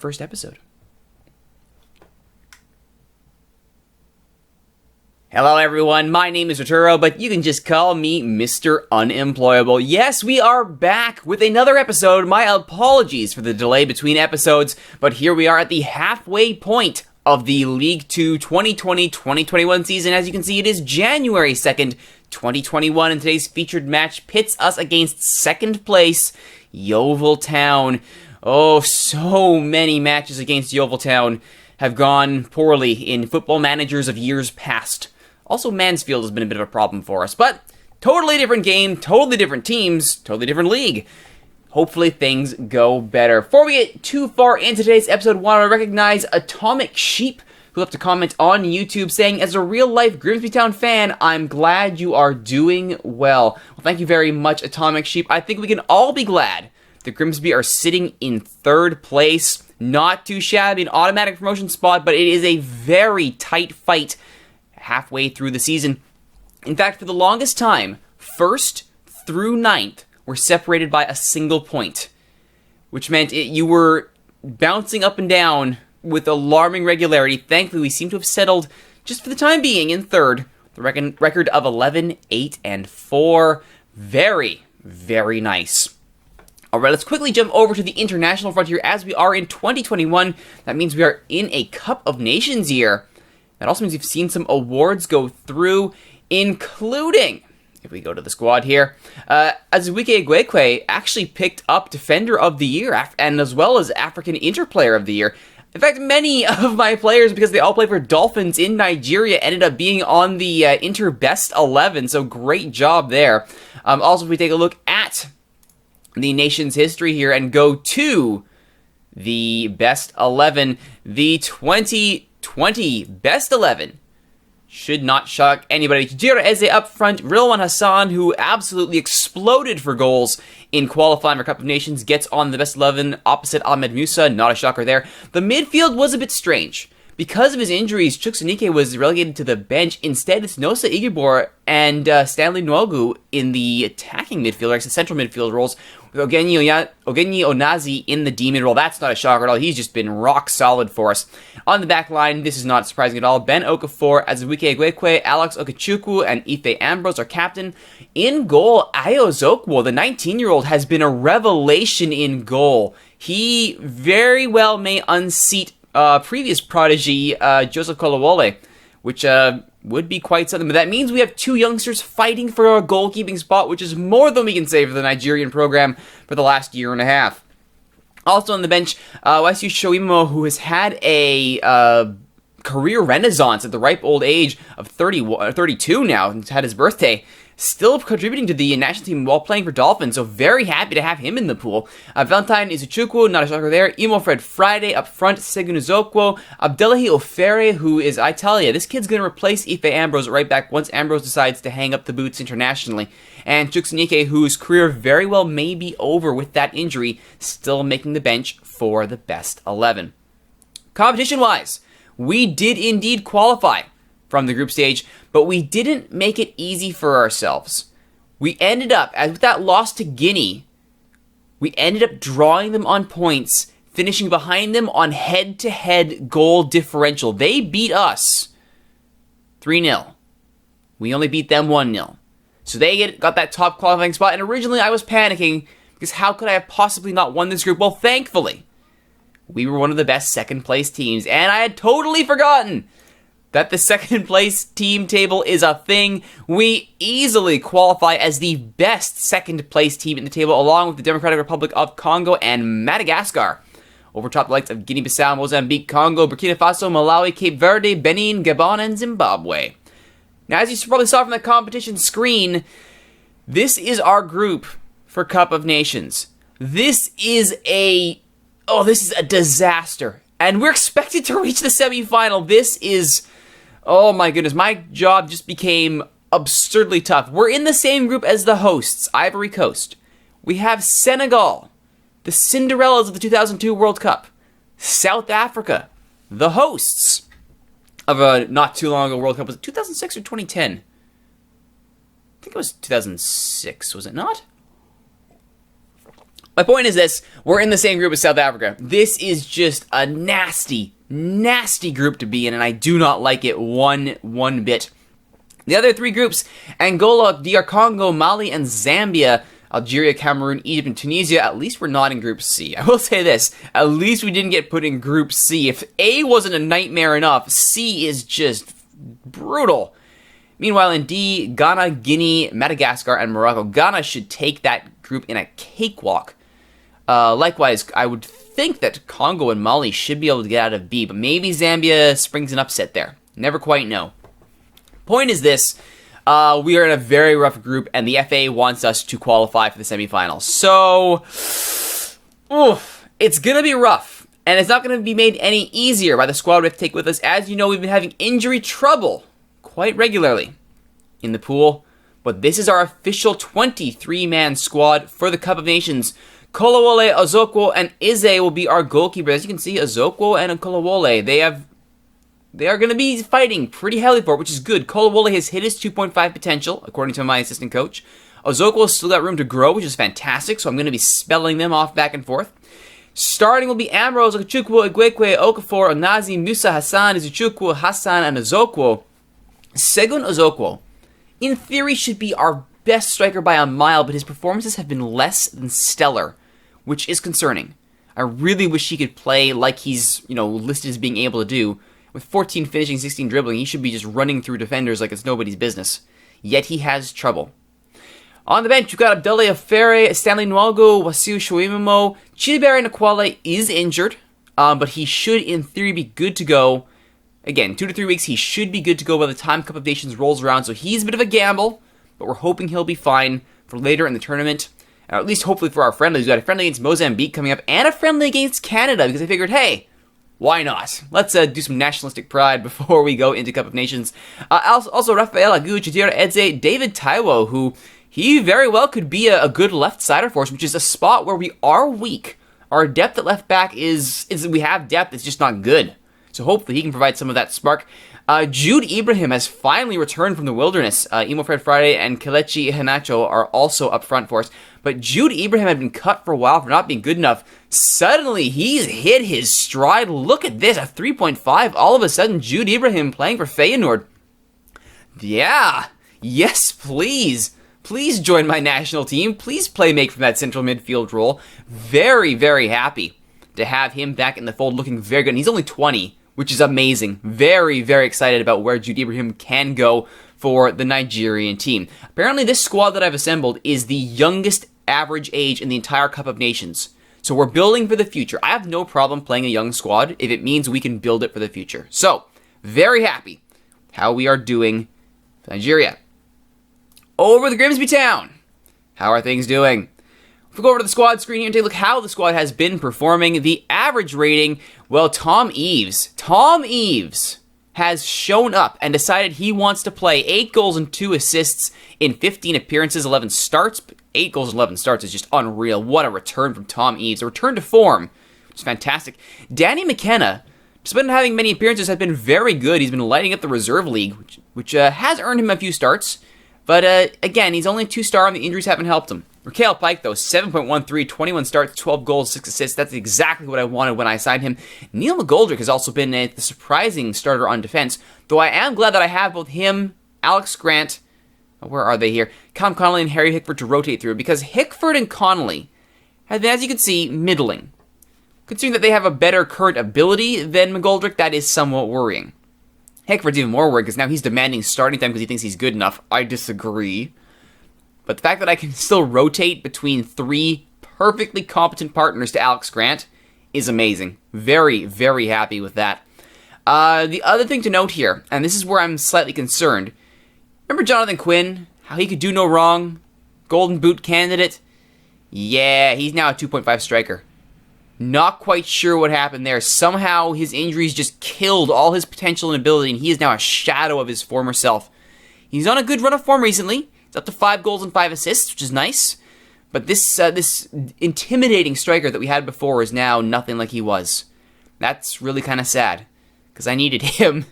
first episode. Hello everyone, my name is Rituro, but you can just call me Mr. Unemployable. Yes, we are back with another episode. My apologies for the delay between episodes, but here we are at the halfway point of the League 2 2020-2021 season. As you can see, it is January 2nd, 2021, and today's featured match pits us against second place, Yeovil Town. Oh, so many matches against Yeovil Town have gone poorly in football managers of years past. Also, Mansfield has been a bit of a problem for us, but totally different game, totally different teams, totally different league. Hopefully things go better. Before we get too far into today's episode, I want to recognize Atomic Sheep, who left a comment on YouTube saying, as a real-life Grimsby Town fan, I'm glad you are doing well. Well, thank you very much, Atomic Sheep. I think we can all be glad that Grimsby are sitting in third place. Not too shabby, an automatic promotion spot, but it is a very tight fight halfway through the season. In fact, for the longest time, 1st through 9th were separated by a single point, which meant you were bouncing up and down with alarming regularity. Thankfully, we seem to have settled, just for the time being, in third. The record of 11, 8, and 4. Very, very nice. Alright, let's quickly jump over to the international frontier. As we are in 2021, that means we are in a Cup of Nations year. That also means we've seen some awards go through, including, if we go to the squad here, Azubuike Egwekwe actually picked up Defender of the Year, and as well as African Interplayer of the Year. In fact, many of my players, because they all play for Dolphins in Nigeria, ended up being on the Inter Best 11, so great job there. Also, if we take a look at the nation's history here and go to the Best 11, the 2020 Best 11 should not shock anybody. Jira Eze up front, Rilwan Hassan, who absolutely exploded for goals in qualifying for Cup of Nations, gets on the Best 11 opposite Ahmed Musa. Not a shocker there. The midfield was a bit strange. Because of his injuries, Chuksanike was relegated to the bench. Instead, it's Nosa Igibor and Stanley Nwogu in the attacking midfield, or the central midfield roles, with Ogenyi Onazi in the D-mid role. That's not a shocker at all. He's just been rock solid for us. On the back line, this is not surprising at all. Ben Okafor, Azubuike Egwekwe, Alex Okechukwu, and Ife Ambrose are captain. In goal, Ayo Zokwo, the 19-year-old, has been a revelation in goal. He very well may unseat previous prodigy, Joseph Kolawole, which would be quite something. But that means we have two youngsters fighting for a goalkeeping spot, which is more than we can say for the Nigerian program for the last year and a half. Also on the bench, Wesu Shoimo, who has had a career renaissance at the ripe old age of 32 now, and had his birthday, still contributing to the national team while playing for Dolphins, so very happy to have him in the pool. Valentine Izuchukwu, not a shocker there. Imofred Friday up front, Segun Uzokwo. Abdullahi Ofere, who is, I tell you, this kid's going to replace Ife Ambrose at right back once Ambrose decides to hang up the boots internationally. And Chuksanike, whose career very well may be over with that injury, still making the bench for the Best 11. Competition-wise, we did indeed qualify from the group stage, but we didn't make it easy for ourselves. We ended up, as with that loss to Guinea, we ended up drawing them on points, finishing behind them on head-to-head goal differential. They beat us 3-0. We only beat them 1-0. So they got that top qualifying spot, and originally I was panicking, because how could I have possibly not won this group? Well, thankfully, we were one of the best second-place teams, and I had totally forgotten that the second place team table is a thing. We easily qualify as the best second place team in the table, along with the Democratic Republic of Congo and Madagascar. Overtop the likes of Guinea-Bissau, Mozambique, Congo, Burkina Faso, Malawi, Cape Verde, Benin, Gabon, and Zimbabwe. Now, as you probably saw from the competition screen, this is our group for Cup of Nations. This is a disaster. And we're expected to reach the semifinal. This is, oh my goodness, my job just became absurdly tough. We're in the same group as the hosts, Ivory Coast. We have Senegal, the Cinderellas of the 2002 World Cup. South Africa, the hosts of a not too long ago World Cup. Was it 2006 or 2010? I think it was 2006, was it not? My point is this, we're in the same group as South Africa. This is just a nasty, nasty group to be in, and I do not like it one bit. The other three groups, Angola, DR Congo, Mali, and Zambia, Algeria, Cameroon, Egypt, and Tunisia, at least we're not in Group C. I will say this, at least we didn't get put in Group C. If A wasn't a nightmare enough, C is just brutal. Meanwhile, in D, Ghana, Guinea, Madagascar, and Morocco. Ghana should take that group in a cakewalk. Likewise, I would think that Congo and Mali should be able to get out of B, but maybe Zambia springs an upset there. Never quite know. Point is this, we are in a very rough group, and the FA wants us to qualify for the semifinals. So, it's going to be rough, and it's not going to be made any easier by the squad we have to take with us. As you know, we've been having injury trouble quite regularly in the pool, but this is our official 23-man squad for the Cup of Nations. Kolawole, Ozokwo, and Ize will be our goalkeepers. As you can see, Ozokwo and Kolawole, they are going to be fighting pretty heavily for it, which is good. Kolawole has hit his 2.5 potential, according to my assistant coach. Ozokwo has still got room to grow, which is fantastic, so I'm going to be spelling them off back and forth. Starting will be Ambrose, Okachukwu, Igwekwe, Okafor, Onazi, Musa, Hassan, Izuchukwu, Hassan, and Ozokwo. Segun Ozokwo, in theory, should be our best striker by a mile, but his performances have been less than stellar, which is concerning. I really wish he could play like he's, listed as being able to do. With 14 finishing, 16 dribbling, he should be just running through defenders like it's nobody's business. Yet he has trouble. On the bench, you've got Abdullah Afere, Stanley Nwago, Wasiu Shoimimo. Chidibere Nakwale is injured, but he should, in theory, be good to go. Again, 2 to 3 weeks, he should be good to go by the time Cup of Nations rolls around, so he's a bit of a gamble, but we're hoping he'll be fine for later in the tournament, or at least hopefully for our friendlies. We've got a friendly against Mozambique coming up, and a friendly against Canada, because I figured, hey, why not? Let's do some nationalistic pride before we go into Cup of Nations. Also, Rafael Agu, Chidira Edze, David Taiwo, who he very well could be a good left-sider for us, which is a spot where we are weak. Our depth at left back is we have depth, it's just not good. So hopefully he can provide some of that spark. Jude Ibrahim has finally returned from the wilderness. Imo Fred Friday and Kelechi Hanacho are also up front for us. But Jude Ibrahim had been cut for a while for not being good enough. Suddenly, he's hit his stride. Look at this, a 3.5. All of a sudden, Jude Ibrahim playing for Feyenoord. Yeah, yes, please. Please join my national team. Please make from that central midfield role. Very, very happy to have him back in the fold, looking very good. And he's only 20. Which is amazing. Very, very excited about where Jude Ibrahim can go for the Nigerian team. Apparently, this squad that I've assembled is the youngest average age in the entire Cup of Nations. So we're building for the future. I have no problem playing a young squad if it means we can build it for the future. So, very happy how we are doing for Nigeria. Over the Grimsby Town. How are things doing? If we go over to the squad screen here and take a look how the squad has been performing, the average rating, well, Tom Eaves has shown up and decided he wants to play 8 goals and 2 assists in 15 appearances, 11 starts. 8 goals and 11 starts is just unreal. What a return from Tom Eaves. A return to form, which is fantastic. Danny McKenna, despite not having many appearances, has been very good. He's been lighting up the reserve league, which has earned him a few starts. But again, he's only 2-star and the injuries haven't helped him. Raquel Pike, though, 7.13, 21 starts, 12 goals, 6 assists. That's exactly what I wanted when I signed him. Neil McGoldrick has also been the surprising starter on defense, though I am glad that I have both him, Alex Grant, where are they here? Cam Connolly and Harry Hickford to rotate through, because Hickford and Connolly have been, as you can see, middling. Considering that they have a better current ability than McGoldrick, that is somewhat worrying. Hickford's even more worried, because now he's demanding starting time because he thinks he's good enough. I disagree. But the fact that I can still rotate between 3 perfectly competent partners to Alex Grant is amazing. Very, very happy with that. The other thing to note here, and this is where I'm slightly concerned. Remember Jonathan Quinn? How he could do no wrong? Golden Boot candidate? Yeah, he's now a 2.5 striker. Not quite sure what happened there. Somehow his injuries just killed all his potential and ability, and he is now a shadow of his former self. He's on a good run of form recently. It's up to 5 goals and 5 assists, which is nice. But this intimidating striker that we had before is now nothing like he was. That's really kind of sad, because I needed him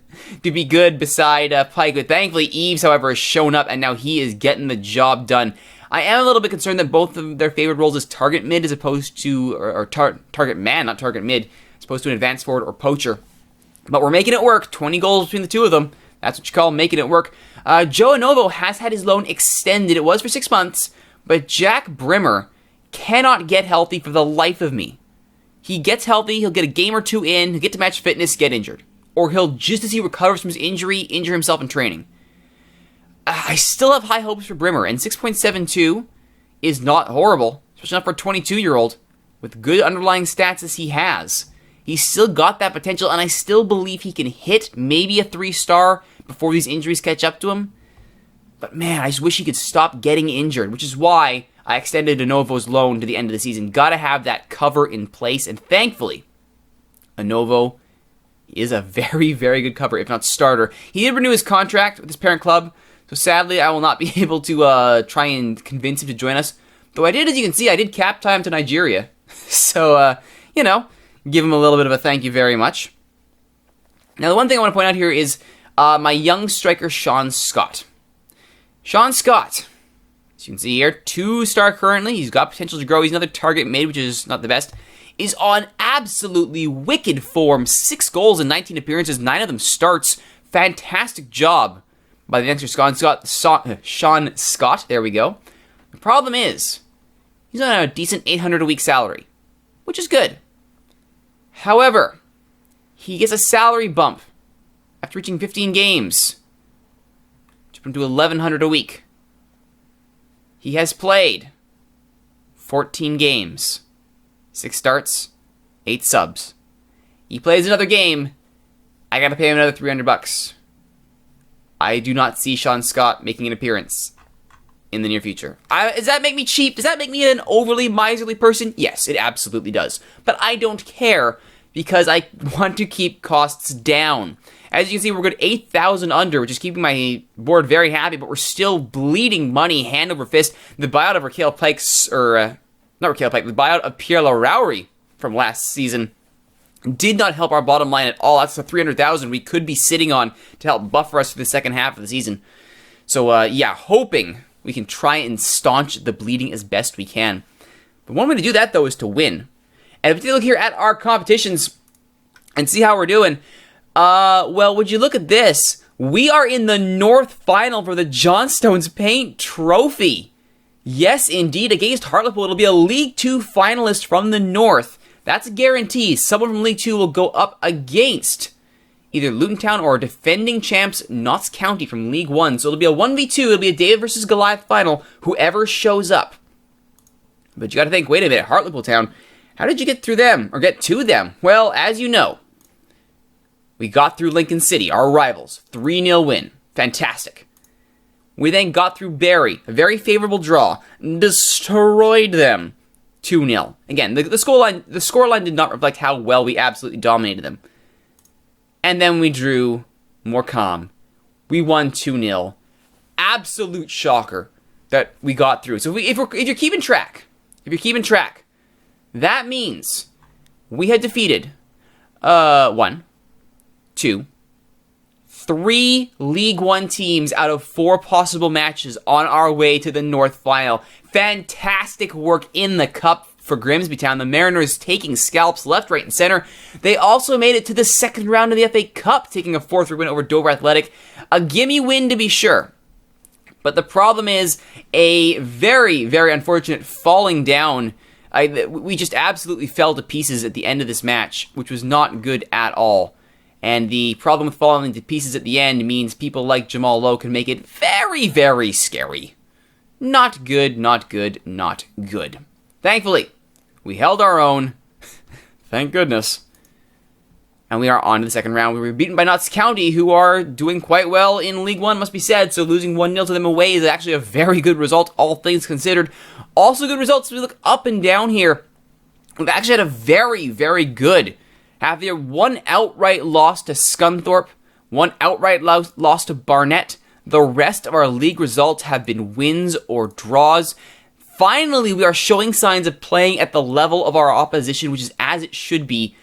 to be good beside Pike. But thankfully, Eaves, however, has shown up, and now he is getting the job done. I am a little bit concerned that both of their favored roles is target mid as opposed to, or target man, not target mid, as opposed to an advanced forward or poacher. But we're making it work. 20 goals between the two of them. That's what you call making it work. Joe Anovo has had his loan extended. It was for 6 months, but Jack Brimmer cannot get healthy for the life of me. He gets healthy, he'll get a game or two in, he'll get to match fitness, get injured. Or he'll, just as he recovers from his injury, injure himself in training. I still have high hopes for Brimmer, and 6.72 is not horrible, especially not for a 22-year-old with good underlying stats as he has. He's still got that potential, and I still believe he can hit maybe a 3-star before these injuries catch up to him. But man, I just wish he could stop getting injured, which is why I extended Anovo's loan to the end of the season. Gotta have that cover in place, and thankfully, Anovo is a very, very good cover, if not starter. He did renew his contract with his parent club, so sadly I will not be able to try and convince him to join us. Though I did, as you can see, I did cap time to Nigeria. So, you know, give him a little bit of a thank you very much. Now, the one thing I want to point out here is my young striker, Sean Scott. Sean Scott, as you can see here, 2-star currently. He's got potential to grow. He's another target mid, which is not the best. Is on absolutely wicked form. 6 goals in 19 appearances, 9 of them starts. Fantastic job by the youngster Sean Scott. There we go. The problem is, he's on a decent $800 a week salary, which is good. However, he gets a salary bump after reaching 15 games to $1,100 a week. He has played 14 games, 6 starts, 8 subs. He plays another game, I gotta pay him another $300. I do not see Sean Scott making an appearance in the near future. Does that make me cheap? Does that make me an overly miserly person? Yes, it absolutely does. But I don't care because I want to keep costs down. As you can see, we're good 8,000 under, which is keeping my board very happy, but we're still bleeding money hand over fist. The buyout of Raquel Pikes, or not Raquel Pike, the buyout of Pierre Larauri from last season did not help our bottom line at all. That's the 300,000 we could be sitting on to help buffer us for the second half of the season. So, yeah, hoping we can try and staunch the bleeding as best we can. But one way to do that, though, is to win. And if you look here at our competitions and see how we're doing, well, would you look at this? We are in the North Final for the Johnstone's Paint Trophy. Yes, indeed, against Hartlepool. It'll be a League 2 finalist from the North. That's a guarantee. Someone from League 2 will go up against either Luton Town or defending champs Notts County from League 1. So it'll be a 1v2. It'll be a David versus Goliath final. Whoever shows up. But you gotta think, wait a minute, Hartlepool Town, how did you get through them, or get to them? Well, as you know, we got through Lincoln City, our rivals. 3-0 win. Fantastic. We then got through Barrie, a very favorable draw. Destroyed them. 2-0. Again, the scoreline did not reflect how well we absolutely dominated them. And then we drew Morecambe. We won 2-0. Absolute shocker that we got through. So if you're keeping track, that means we had defeated 1, 2, 3 League 1 teams out of 4 possible matches on our way to the North Final. Fantastic work in the Cup for Grimsby Town. The Mariners taking scalps left, right, and center. They also made it to the second round of the FA Cup, taking a 4-3 win over Dover Athletic. A gimme win to be sure. But the problem is a very, very unfortunate falling down. We just absolutely fell to pieces at the end of this match, which was not good at all. And the problem with falling to pieces at the end means people like Jamal Lowe can make it very, very scary. Not good, not good, not good. Thankfully, we held our own. Thank goodness. And we are on to the second round. We were beaten by Notts County, who are doing quite well in League 1, must be said. So losing 1-0 to them away is actually a very good result, all things considered. Also good results as we look up and down here. We've actually had a very, very good half year. 1 outright loss to Scunthorpe, 1 outright loss to Barnet. The rest of our league results have been wins or draws. Finally, we are showing signs of playing at the level of our opposition, which is as it should be.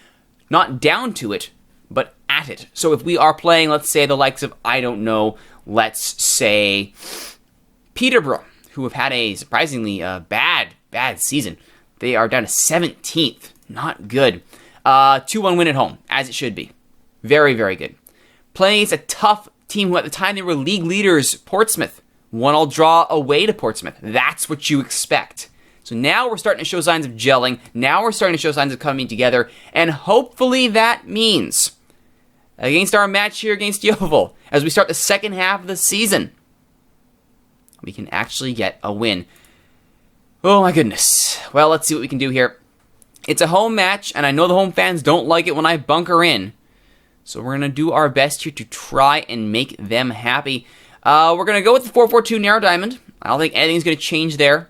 Not down to it, but at it. So if we are playing, let's say, the likes of, I don't know, let's say Peterborough, who have had a surprisingly bad season. They are down to 17th. Not good. 2-1 win at home, as it should be. Very, very good. Playing against a tough team who at the time they were league leaders, Portsmouth. 1-1 draw away to Portsmouth. That's what you expect. So now we're starting to show signs of gelling. Now we're starting to show signs of coming together. And hopefully that means, against our match here against Yeovil, as we start the second half of the season, we can actually get a win. Oh my goodness. Well, let's see what we can do here. It's a home match, and I know the home fans don't like it when I bunker in. So we're going to do our best here to try and make them happy. We're going to go with the 4-4-2 narrow diamond. I don't think anything's going to change there.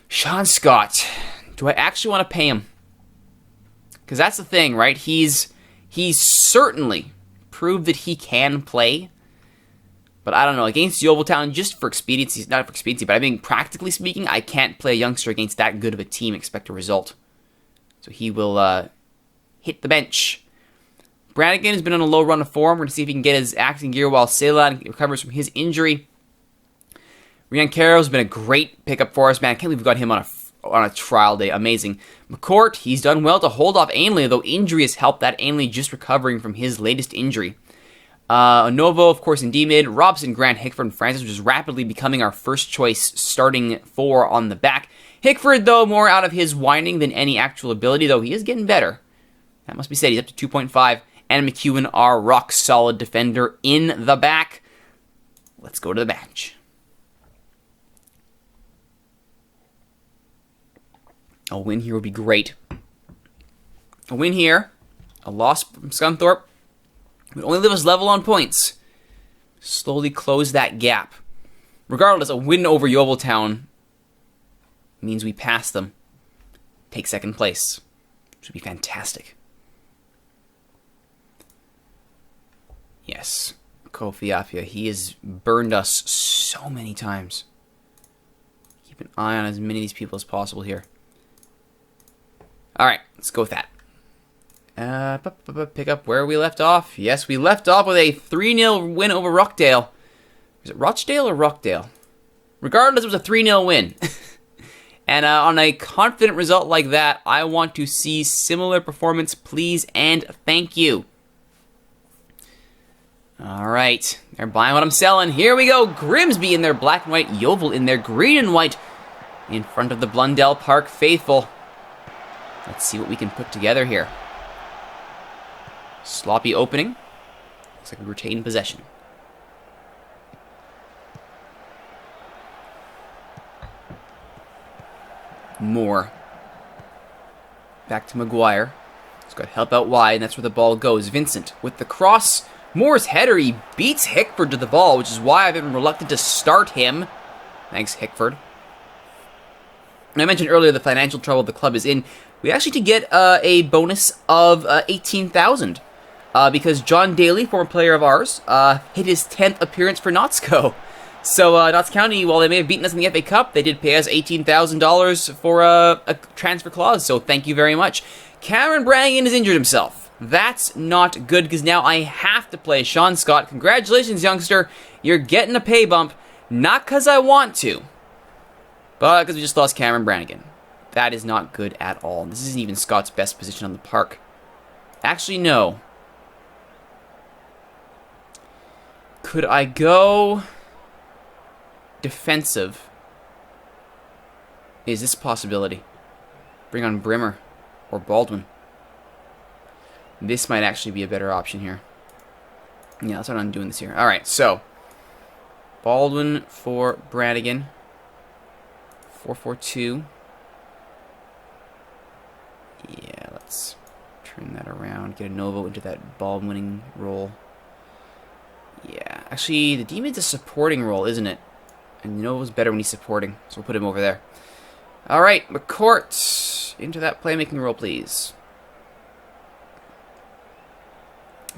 Sean Scott. Do I actually want to pay him? Because that's the thing, right? He's certainly proved that he can play. But I don't know. Against Yeovil Town, just for expediency, not for expediency, but I mean, practically speaking, I can't play a youngster against that good of a team, expect a result. So he will hit the bench. Brannigan has been on a low run of form. We're going to see if he can get his acting gear while Ceylon recovers from his injury. Rian Caro has been a great pickup for us, man. I can't believe we got him on a trial day. Amazing. McCourt, he's done well to hold off Ainley, though injury has helped that Ainley just recovering from his latest injury. Novo, of course, in D-mid. Robson, Grant, Hickford, and Francis, which is rapidly becoming our first choice starting four on the back. Hickford, though, more out of his winding than any actual ability, though he is getting better. That must be said. He's up to 2.5. And McEwen, our rock-solid defender in the back. Let's go to the bench. A win here would be great. A win here, a loss from Scunthorpe, would only leave us level on points. Slowly close that gap. Regardless, a win over Yeovil Town means we pass them. Take second place. Which would be fantastic. Yes, Kofi Apia. He has burned us so many times. Keep an eye on as many of these people as possible here. Alright, let's go with that. Pick up where we left off. Yes, we left off with a 3-0 win over Rockdale. Is it Rochdale or Rockdale? Regardless, it was a 3-0 win. And on a confident result like that, I want to see similar performance, please and thank you. Alright, they're buying what I'm selling. Here we go. Grimsby in their black and white, Yeovil in their green and white, in front of the Blundell Park faithful. Let's see what we can put together here. Sloppy opening. Looks like we retain possession. Moore. Back to Maguire. He's got help out wide, and that's where the ball goes. Vincent with the cross. Moore's header. He beats Hickford to the ball, which is why I've been reluctant to start him. Thanks, Hickford. And I mentioned earlier the financial trouble the club is in. We actually did get a bonus of 18,000 because John Daly, former player of ours, hit his 10th appearance for Notts-Co. So Notts County, while they may have beaten us in the FA Cup, they did pay us $18,000 for a transfer clause. So thank you very much. Cameron Brannigan has injured himself. That's not good because now I have to play Sean Scott. Congratulations, youngster. You're getting a pay bump. Not because I want to, but because we just lost Cameron Brannigan. That is not good at all. This isn't even Scott's best position on the park. Actually, no. Could I go defensive? Is this a possibility? Bring on Brimmer or Baldwin. This might actually be a better option here. Yeah, that's what I'm doing this here. Alright, so Baldwin for Brannigan. 4-4-2. Yeah, let's turn that around. Get a Novo into that ball-winning role. Yeah, actually, the D-mid's a supporting role, isn't it? And Novo's better when he's supporting, so we'll put him over there. Alright, McCourt into that playmaking role, please.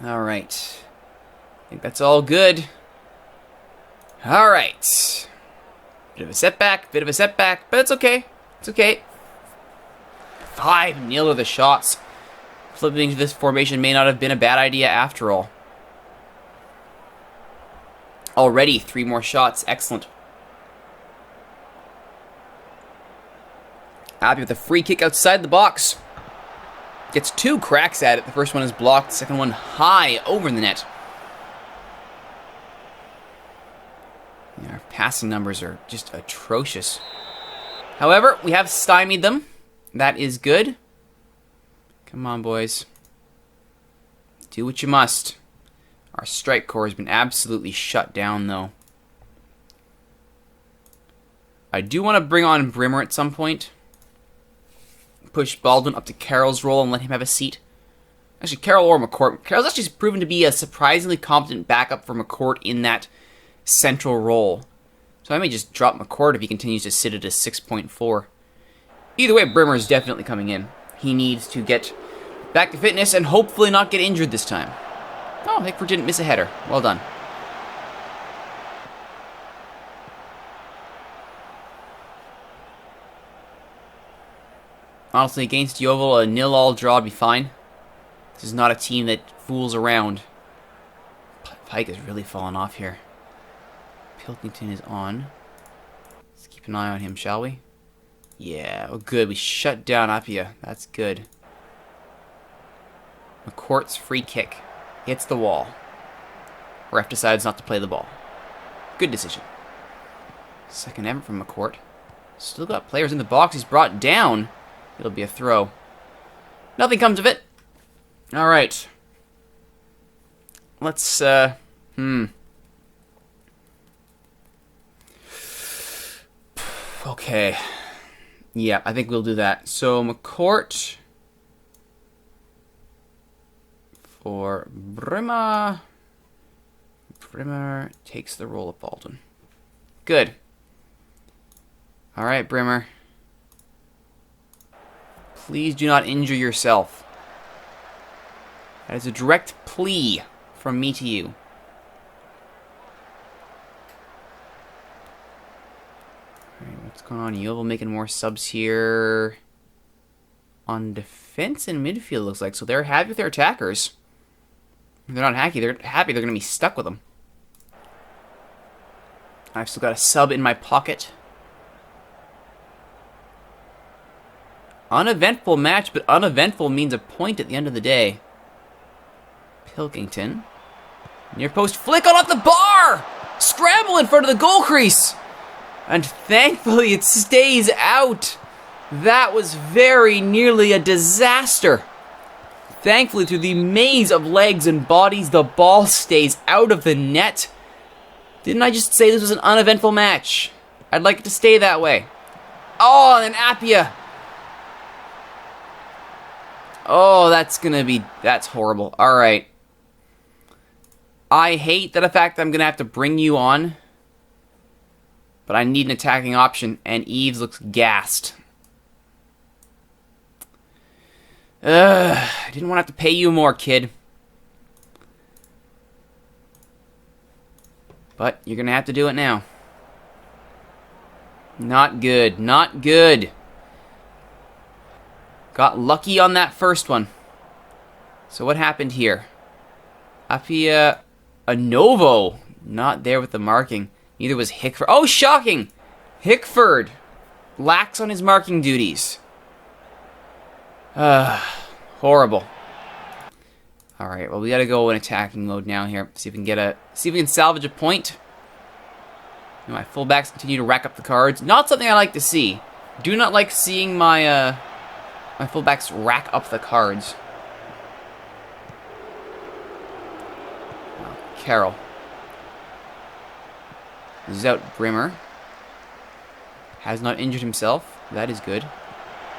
Alright. I think that's all good. Alright. Bit of a setback, but it's okay. It's okay. 5-0 of the shots. Flipping to this formation may not have been a bad idea after all. Already 3 more shots. Excellent. Appy with a free kick outside the box. Gets 2 cracks at it. The first one is blocked. The second one high over the net. Yeah, our passing numbers are just atrocious. However, we have stymied them. That is good. Come on, boys. Do what you must. Our strike core has been absolutely shut down, though. I do want to bring on Brimmer at some point. Push Baldwin up to Carroll's role and let him have a seat. Actually, Carroll or McCourt. Carroll's actually proven to be a surprisingly competent backup for McCourt in that central role. So I may just drop McCourt if he continues to sit at a 6.4. Either way, Brimmer is definitely coming in. He needs to get back to fitness and hopefully not get injured this time. Oh, Hickford didn't miss a header. Well done. Honestly, against Yeovil, a 0-0 draw would be fine. This is not a team that fools around. Pike has really fallen off here. Pilkington is on. Let's keep an eye on him, shall we? Yeah, oh good. We shut down Appia. That's good. McCourt's free kick. Hits the wall. Ref decides not to play the ball. Good decision. Second effort from McCourt. Still got players in the box. He's brought down. It'll be a throw. Nothing comes of it. Alright. Let's, Okay. Yeah, I think we'll do that. So, McCourt for Brimmer. Brimmer takes the role of Baldwin. Good. Alright, Brimmer. Please do not injure yourself. That is a direct plea from me to you. Alright, what's going on? Yeovil making more subs here. On defense and midfield, looks like. So they're happy with their attackers. If they're not happy, they're going to be stuck with them. I've still got a sub in my pocket. Uneventful match, but uneventful means a point at the end of the day. Pilkington. Near post flick on off the bar! Scramble in front of the goal crease! And thankfully it stays out. That was very nearly a disaster. Thankfully, through the maze of legs and bodies, the ball stays out of the net. Didn't I just say this was an uneventful match? I'd like it to stay that way. Oh, and Appia. Oh, that's horrible. Alright. I hate the fact that I'm going to have to bring you on. But I need an attacking option, and Eves looks gassed. I didn't want to have to pay you more, kid. But you're going to have to do it now. Not good. Not good. Got lucky on that first one. So what happened here? Appia Anovo. Not there with the marking. Neither was Hickford. Oh, shocking! Hickford lacks on his marking duties. Horrible. Alright, well we gotta go in attacking mode now here. See if we can salvage a point. My fullbacks continue to rack up the cards. Not something I like to see. Do not like seeing my my fullbacks rack up the cards. Carroll. This is out Brimmer. Has not injured himself. That is good.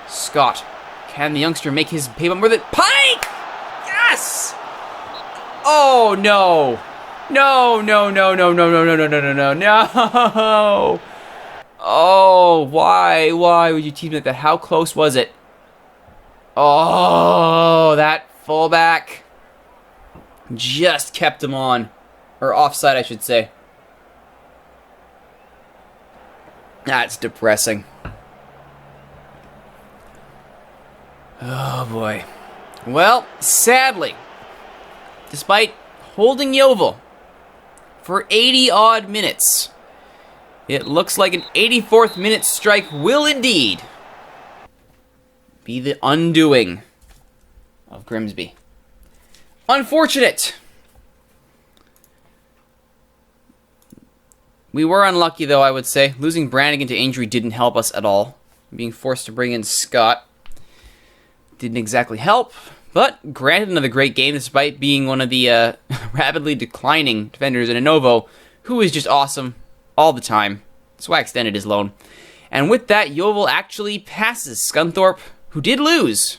Scott. Can the youngster make his payment with it? Pike! Yes! Oh, no. No, no, no, no, no, no, no, no, no, no, no, no. Oh, why? Why would you team like that? How close was it? Oh, that fullback just kept him on. Or offside, I should say. That's depressing. Oh, boy. Well, sadly, despite holding Yeovil for 80-odd minutes, it looks like an 84th minute strike will indeed be the undoing of Grimsby. Unfortunate. We were unlucky, though, I would say. Losing Brannigan to injury didn't help us at all. Being forced to bring in Scott didn't exactly help. But granted, another great game, despite being one of the rapidly declining defenders in Inovo, who is just awesome all the time. That's why I extended his loan. And with that, Yeovil actually passes Scunthorpe, who did lose.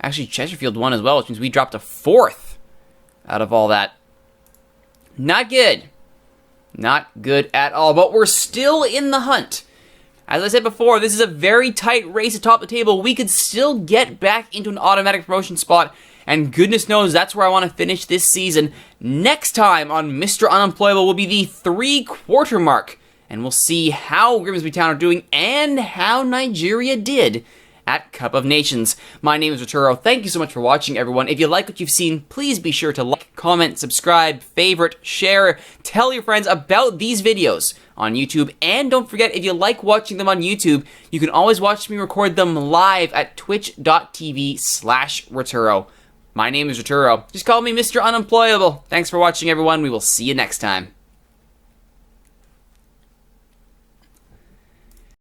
Actually, Chesterfield won as well, which means we dropped a 4th out of all that. Not good. Not good at all, but we're still in the hunt. As I said before, this is a very tight race atop the table. We could still get back into an automatic promotion spot, and goodness knows that's where I want to finish this season. Next time on Mr. Unemployable will be the 3-quarter mark, and we'll see how Grimsby Town are doing and how Nigeria did at Cup of Nations. My name is Rituro. Thank you so much for watching, everyone. If you like what you've seen, please be sure to like, comment, subscribe, favorite, share, tell your friends about these videos on YouTube, and don't forget, if you like watching them on YouTube, you can always watch me record them live at twitch.tv/Rituro. My name is Rituro. Just call me Mr. Unemployable. Thanks for watching, everyone. We will see you next time.